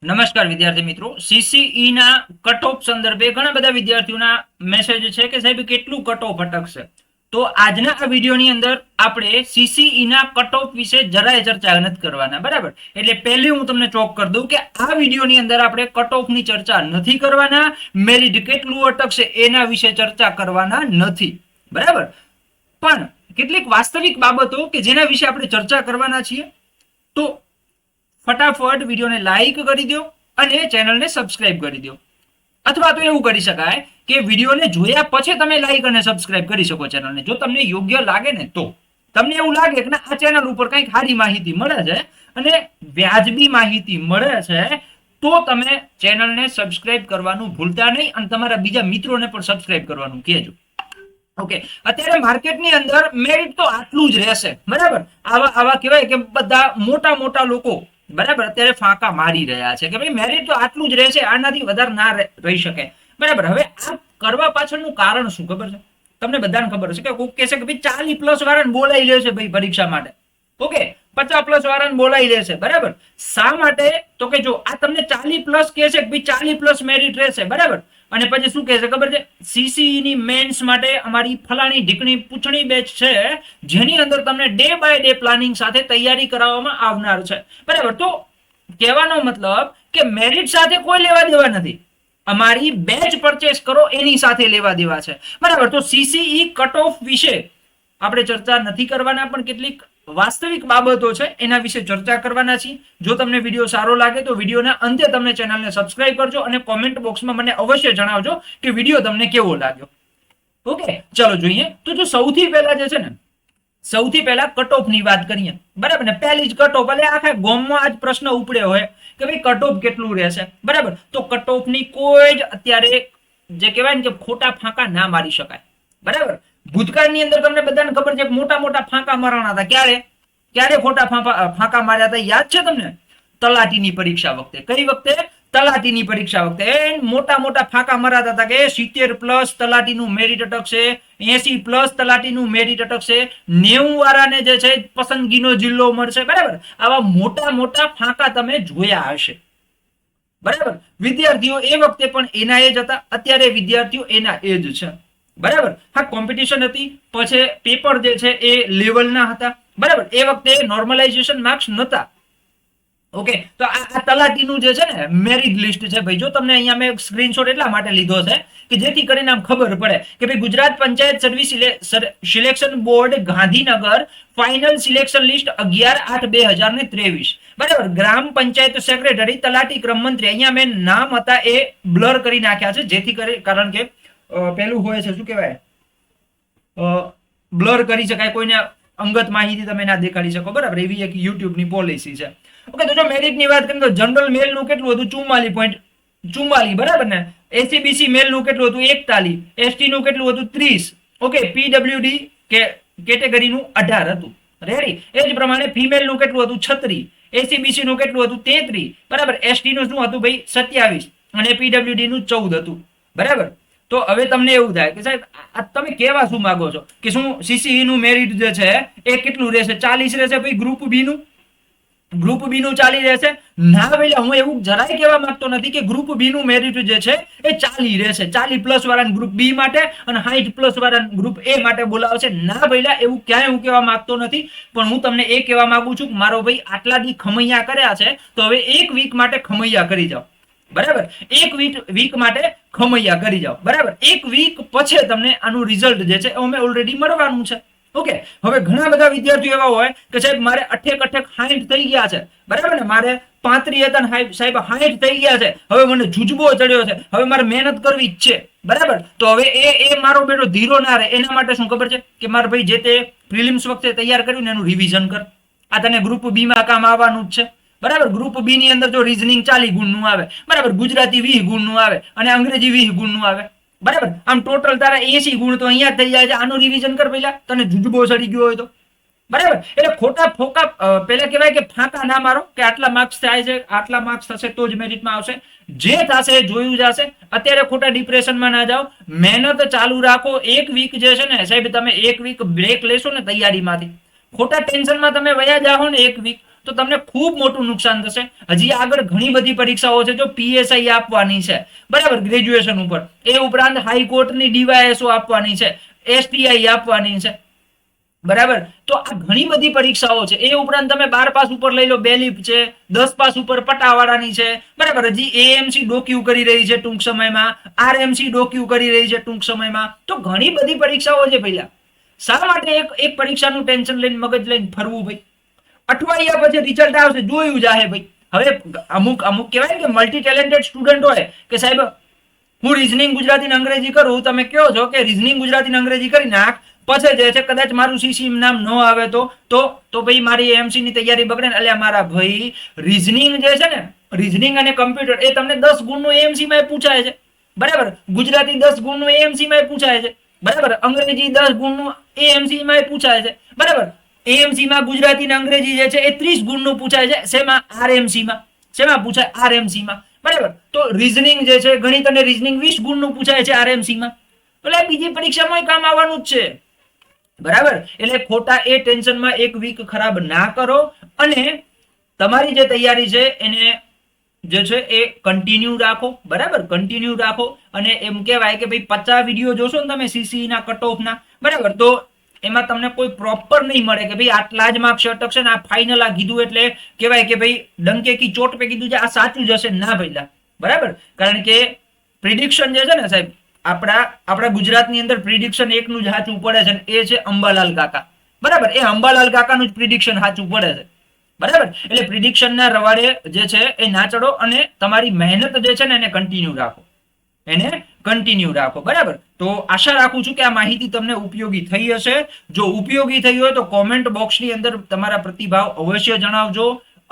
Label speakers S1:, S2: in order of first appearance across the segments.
S1: નમસ્કાર વિદ્યાર્થી મિત્રો, સીસીઈ ના કટ ઓફ સંદર્ભે ઘણા બધા વિદ્યાર્થીઓના મેસેજ છે કે સાહેબ કેટલું કટ ઓફ અટકશે. તો આજના આ વિડીયોની અંદર આપણે સીસીઈ ના કટ ઓફ વિશે જરાય ચર્ચા નથી કરવાના, બરાબર? એટલે પહેલી હું તમને ચોક કરી દઉં કે આ વિડીયોની અંદર આપણે કટ ઓફ ની ચર્ચા નથી કરવાના, મેરિટ કેટલું અટકશે એના વિશે ચર્ચા કરવાના નથી, બરાબર? પણ કેટલીક વાસ્તવિક બાબતો કે જેના વિશે આપણે ચર્ચા કરવાના છીએ, તો ફટાફટ વિડીયોને લાઈક કરી દો અને ચેનલને સબસ્ક્રાઇબ કરી દો. અથવા તો એવું કરી શકાય કે વિડીયોને જોયા પછી તમે લાઈક અને સબસ્ક્રાઇબ કરી શકો ચેનલને, જો તમને યોગ્ય લાગે ને તો. તમને એવું લાગે કે આ ચેનલ ઉપર કંઈક સારી માહિતી મળે છે અને વ્યાજબી માહિતી મળે છે, તો તમે ચેનલને સબસ્ક્રાઇબ કરવાનું ભૂલતા નહીં અને તમારા બીજા મિત્રોને પણ સબસ્ક્રાઇબ કરવાનું કહેજો. ઓકે, અત્યારે માર્કેટની અંદર મેરિટ તો આટલું જ રહેશે, બરાબર? આવા કહેવાય કે બધા મોટા મોટા લોકો, બરાબર, અત્યારે ફાંકા મારી રહ્યા છે કે ભાઈ મેરિટ તો આટલું જ રહેશે, આનાથી વધારે ના રહી શકે, બરાબર? હવે આ કરવા પાછળનું કારણ શું ખબર છે તમને? બધાને ખબર છે કે કોઈક કહેશે કે ભાઈ 40+ વાળાને બોલાવી લે છે ભાઈ પરીક્ષા માટે, ઓકે, 50+ વાળાને બોલાવી લે છે, બરાબર? શા માટે? તો કે જો આ તમને 40+ કહે છે કે ભાઈ 40+ મેરિટ રહેશે, બરાબર? અને પછી શું કહે છે ખબર છે? સીસીઈ ની મેન્સ માટે અમારી ફલાણી ઢીકણી પૂછણી બેચ છે, જેની અંદર તમને ડે બાય ડે પ્લાનિંગ સાથે તૈયારી કરાવવામાં આવનાર છે, બરાબર? તો કહેવાનો મતલબ કે મેરિટ સાથે કોઈ લેવા દેવા નથી, અમારી બેચ પરચેસ કરો એની સાથે લેવા દેવા છે, બરાબર? તો સીસીઈ કટ ઓફ વિશે આપણે ચર્ચા નથી કરવાના, પણ કેટલીક વાસ્તવિક બાબતો છે એના વિશે ચર્ચા કરવાના છીએ. જો તમને વિડીયો સારો લાગે તો વિડીયોના અંતે તમને ચેનલને સબસ્ક્રાઇબ કરજો અને કોમેન્ટ બોક્સમાં મને અવશ્ય જણાવજો કે વિડીયો તમને કેવો લાગ્યો. ઓકે, ચલો જોઈએ. તો જો સૌથી પહેલા જે છે ને, સૌથી પહેલા કટ ઓફ ની વાત કરીએ, બરાબર ને? પહેલી જ કટ ઓફ, એટલે આખા ગોમમાં આજ પ્રશ્ન ઉપડ્યો હોય કે ભાઈ કટ ઓફ કેટલું રહેશે, બરાબર? તો કટ ઓફ ની કોઈ જ અત્યારે જે કહેવાય ને કે ખોટા ફાંકા ના મારી શકાય, બરાબર? ભૂતકાળની અંદર તમને બધાને ખબર છે મોટા મોટા ફાંકા મારવાના હતા. ક્યારે ક્યારે ખોટા ફાંકા માર્યા હતા યાદ છે તમને? તલાટીની પરીક્ષા વખતે. કઈ વખતે? તલાટીની પરીક્ષા વખતે મોટા મોટા ફાંકા મરાતા હતા કે 70+ તલાટીનું મેરિટ અટકશે, 80+ તલાટીનું મેરિટ અટકશે, 90 વાળાને જે છે પસંદગીનો જિલ્લો મળશે, બરાબર? આવા મોટા મોટા ફાંકા તમે જોયા હશે, બરાબર? વિદ્યાર્થીઓ એ વખતે પણ એના એ જ હતા, અત્યારે વિદ્યાર્થીઓ એના એ જ છે, બરાબર? હા, કોમ્પિટિશન હતી, પછી પેપર જે છે એ લેવલના હતા, બરાબર? એ વખતે નોર્મલાઇઝેશન માર્ક્સ નહોતા. ઓકે, તો આ તલાટીનું જે છે ને મેરિટ લિસ્ટ છે ભાઈ. જો તમને અહીંયા મેં સ્ક્રીનશોટ એટલા માટે લીધો છે કે જેથી કરીને આમ ખબર પડે કે ભાઈ Gujarat panchayat service selection board Gandhinagar final selection list 11/8/2023, બરાબર? ગ્રામ પંચાયત સેક્રેટરી, તલાટી, ક્રમ મંત્રી. અહીંયા મેં નામ હતા એ બ્લર કરી નાખ્યા છે જેથી કરી, કારણ કે પેલું હોય છે શું કહેવાય, બ્લર કરી શકાય, કોઈને અંગત માહિતી તમે ના દેખાડી શકો, બરાબર? એવી એક યુટ્યુબની પોલિસી છે. ઓકે, તો જો મેરિટની વાત કરીએ તો જનરલ મેલનું કેટલું હતું? 44.44, બરાબર ને? એસીબીસી મેલનું કેટલું હતું? 41. એસટી નું કેટલું હતું? 30. ઓકે, પીડબ્લ્યુડી કેટેગરીનું 18 હતું. રેડી? એ જ પ્રમાણે ફિમેલનું કેટલું હતું? 36. એસીબીસી નું કેટલું હતું? 33, બરાબર? એસટી નું શું હતું ભાઈ? 27. અને પીડબ્લ્યુડી નું 14 હતું, બરાબર? તો હવે તમને એવું થાય કે સાહેબ તમે કેવા શું માંગો છો કે શું સીસીઈ નું મેરિટ જે છે એ કેટલું રહેશે? 40 રહેશે ભાઈ? ગ્રુપ બી નું? ગ્રુપ બી નું 40 રહેશે? ના ભાઈ, હું એવું જરાય કહેવા માંગતો નથી કે ગ્રુપ બી નું મેરિટ જે છે એ 40 રહેશે. 40+ વાળાને ગ્રુપ બી માટે અને 60+ વાળાને ગ્રુપ એ માટે બોલાવશે. ના ભાઈ, એવું ક્યાંય હું કહેવા માંગતો નથી. પણ હું તમને એ કહેવા માંગુ છું કે મારો ભાઈ આટલા દી ખમૈયા કર્યા છે, તો હવે એક વીક માટે ખમૈયા કરી જાઓ, બરાબર? એક વીક માટે ખમૈયા કરી જાઓ, બરાબર? એક વીક પછી તમને આનું રિઝલ્ટ જે છે અમે ઓલરેડી મળવાનું છે. ઓકે, હવે ઘણા બધા વિદ્યાર્થીઓ એવા હોય કે સાહેબ મારે 60 થઈ ગયા છે, બરાબર ને? મારે 35 હતા ને સાહેબ 60 થઈ ગયા છે, હવે મને જુજબો ચડ્યો છે, હવે મારે મહેનત કરવી જ છે, બરાબર? તો હવે એ મારો બેટો ધીરો ના રહે એના માટે શું ખબર છે કે મારે ભાઈ જે તે પ્રિલિમ્સ વખતે તૈયાર કર્યું ને એનું રિવિઝન કર. આ તને ગ્રુપ બી માં કામ આવવાનું જ છે, બરાબર? ગ્રુપ બી ની અંદર જો રીઝનિંગ 40 ગુણનું આવે, બરાબર? ગુજરાતી 20 ગુણનું આવે અને અંગ્રેજી 20 ગુણનું આવે, બરાબર? આમ ટોટલ તારા 80 ગુણ તો અહીંયા થઈ જાય છે. આનું રિવિઝન કર પહેલા, તને જુજબો ચડી ગયો હોય તો, બરાબર? એટલે ખોટા ફોકા પેલા કહેવાય કે ફાંકા ના મારો કે આટલા માર્ક્સ થાય છે, આટલા માર્ક્સ થશે તો જ મેરિટમાં આવશે. જે થશે જોયું જશે. અત્યારે ખોટા ડિપ્રેશનમાં ના જાઓ, મહેનત ચાલુ રાખો. એક વીક જે છે ને સાહેબ, તમે એક વીક બ્રેક લેશો ને તૈયારીમાંથી, ખોટા ટેન્શનમાં તમે વયા જાઓ ને એક વીક, તો તમને ખૂબ મોટું નુકસાન થશે. હજી આગળ ઘણી બધી પરીક્ષાઓ છે. જો પીએસઆઈ આપવાની છે, બરાબર, ગ્રેજ્યુએશન ઉપર, એ ઉપરાંત હાઈકોર્ટની ડીવાયએસઓ આપવાની છે, એસટીઆઈ આપવાની છે, બરાબર. તો આ ઘણી બધી પરીક્ષાઓ છે. એ ઉપરાંત તમે 12 પાસ ઉપર લઈ લો, બેલીફ છે, 10 પાસ ઉપર પટાવાળાની છે, બરાબર. હજી એએમસી ડોક્યુ કરી રહી છે ટૂંક સમયમાં, આરએમસી ડોક્યુ કરી રહી છે ટૂંક સમયમાં. તો ઘણી બધી પરીક્ષાઓ છે પહેલા. શા માટે એક પરીક્ષાનું ટેન્શન લઈને મગજ લઈને ફરવું ભાઈ? અઠવાડિયા પછી રિઝલ્ટ આવશે, જોયું જાહે ભાઈ. હવે અમુક કહેવાય કે મલ્ટી ટેલેન્ટેડ સ્ટુડન્ટ હોય કે સાહેબ હું રીઝનિંગ ગુજરાતી ને અંગ્રેજી કરું, તમે કહો છો કે રીઝનિંગ ગુજરાતી ને અંગ્રેજી કરી નાખ, પછી જે છે કદાચ મારું સીસી નામ ન આવે તો ભાઈ મારી એમસી ની તૈયારી બગડે ને. એટલે મારા ભાઈ રીઝનિંગ જે છે ને, રીઝનિંગ અને કમ્પ્યુટર એ તમને 10 ગુણનું એએમસી માં પૂછાય છે, બરાબર. ગુજરાતી 10 ગુણનું એએમસી માં પૂછાય છે, બરાબર. અંગ્રેજી 10 ગુણનું એએમસી માં પૂછાય છે, બરાબર. એએમસી માં ગુજરાતી અને અંગ્રેજી જે છે એ 30 ગુણનું પૂછાય છે. શેમાં? આરએમસી માં. શેમાં પૂછાય? આરએમસી માં, બરાબર. તો રીઝનિંગ જે છે, ગણિત અને રીઝનિંગ 20 ગુણનું પૂછાય છે આરએમસી માં. એટલે બીજી પરીક્ષામાં કામ આવવાનું જ છે, બરાબર. એટલે ખોટા એ ટેન્શનમાં એક વીક ખરાબ ના કરો અને તમારી જે તૈયારી છે એને જે છે એ કન્ટિન્યુ રાખો, બરાબર. કન્ટિન્યુ રાખો. અને એમ કહેવાય કે ભાઈ 50 વિડીયો જોશો ને તમે સીસી ના કટ ઓફ ના, બરાબર, તો એમાં તમને કોઈ પ્રોપર નહીં મળે કે ભાઈ આટલા જ માર્ક્સ અટકશે ને આ ફાઇનલ આ કીધું એટલે કહેવાય કે ભાઈ ડંકે કી ચોટ પે કીધું છે આ સાચું જશે ના ભાઈલા, બરાબર. કારણ કે પ્રિડિક્શન જે છે ને સાહેબ, આપણા ગુજરાતની અંદર પ્રિડિક્શન એકનું જ સાચું પડે છે, એ છે અંબાલાલ કાકા, બરાબર. એ અંબાલાલ કાકાનું જ પ્રિડિક્શન સાચું પડે છે, બરાબર. એટલે પ્રિડિક્શન ના રવાડે જે છે એ ના ચડો અને તમારી મહેનત જે છે ને એને કન્ટિન્યુ રાખો, એને કન્ટિન્યુ રાખો, બરાબર. તો આશા રાખું છું કે આ માહિતી તમને ઉપયોગી થઈ હશે. જો ઉપયોગી થઈ હોય તો કોમેન્ટ બોક્સની અંદર તમારા પ્રતિભાવ અવશ્ય જણાવજો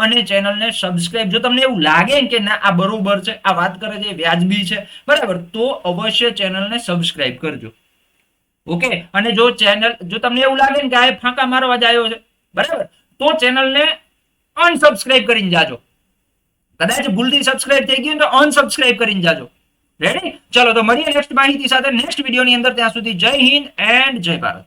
S1: અને ચેનલને સબસ્ક્રાઇબ, જો તમને એવું લાગે કે ના આ બરોબર છે, આ વાત કરે છે વ્યાજબી છે, બરાબર, તો અવશ્ય ચેનલને સબસ્ક્રાઇબ કરજો. ઓકે. અને જો તમને એવું લાગે ને કે આ ફાંકા મારવા જ આવ્યો છે, બરાબર, તો ચેનલને અનસબસ્ક્રાઇબ કરીને જાજો. કદાચ ભૂલથી સબસ્ક્રાઇબ થઈ ગયું તો અનસબસ્ક્રાઇબ કરીને જાજો. રેડી? ચલો તો મળીએ નેક્સ્ટ માહિતી સાથે નેક્સ્ટ વિડીયોની અંદર. ત્યાં સુધી જય હિન્દ એન્ડ જય ભારત.